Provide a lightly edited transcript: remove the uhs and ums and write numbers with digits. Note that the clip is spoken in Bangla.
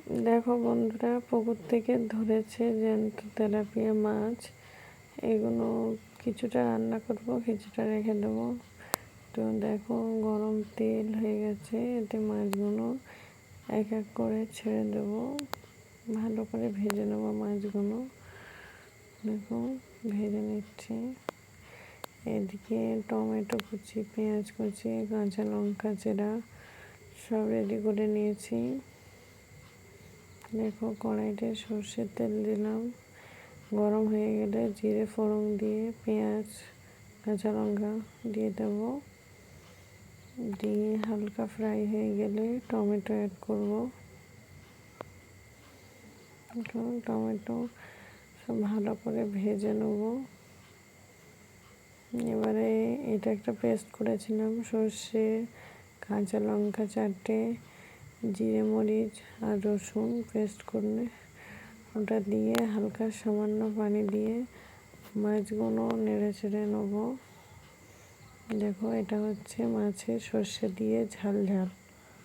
দেখো বন্ধুরা, পুকুর থেকে ধরেছে জ্যান্ত তেলাপিয়া মাছ। এগুলো কিছুটা রান্না করব, কিছুটা রেখে দেবো। তো দেখো, গরম তেল হয়ে গেছে, এতে মাছগুলো এক এক করে ছেড়ে দেবো। ভালো করে ভেজে নেবো মাছগুলো। দেখো, ভেজে নিচ্ছি। এদিকে টমেটো কুচি, পেঁয়াজ কুচি, কাঁচা লঙ্কা চেরা সব রেডি করে নিয়েছি। দেখো, কড়াইতে সর্ষের তেল দিলাম। গরম হয়ে গেলে জিরে ফোড়ন দিয়ে পেঁয়াজ কাঁচা লঙ্কা দিয়ে দেব। দিয়ে হালকা ফ্রাই হয়ে গেলে টমেটো অ্যাড করব। টমেটো সব ভালো করে ভেজে নেব। এবারে এটা একটা পেস্ট করেছিলাম, সর্ষে, কাঁচা লঙ্কা চারটে, জিরে মরিচ আর রসুন পেস্ট করে ওটা দিয়ে হালকা সামান্য পানি দিয়ে মাছগুলো নেড়ে চেড়ে নেবো। দেখো, এটা হচ্ছে মাছের সর্ষে দিয়ে ঝাল ঝাল।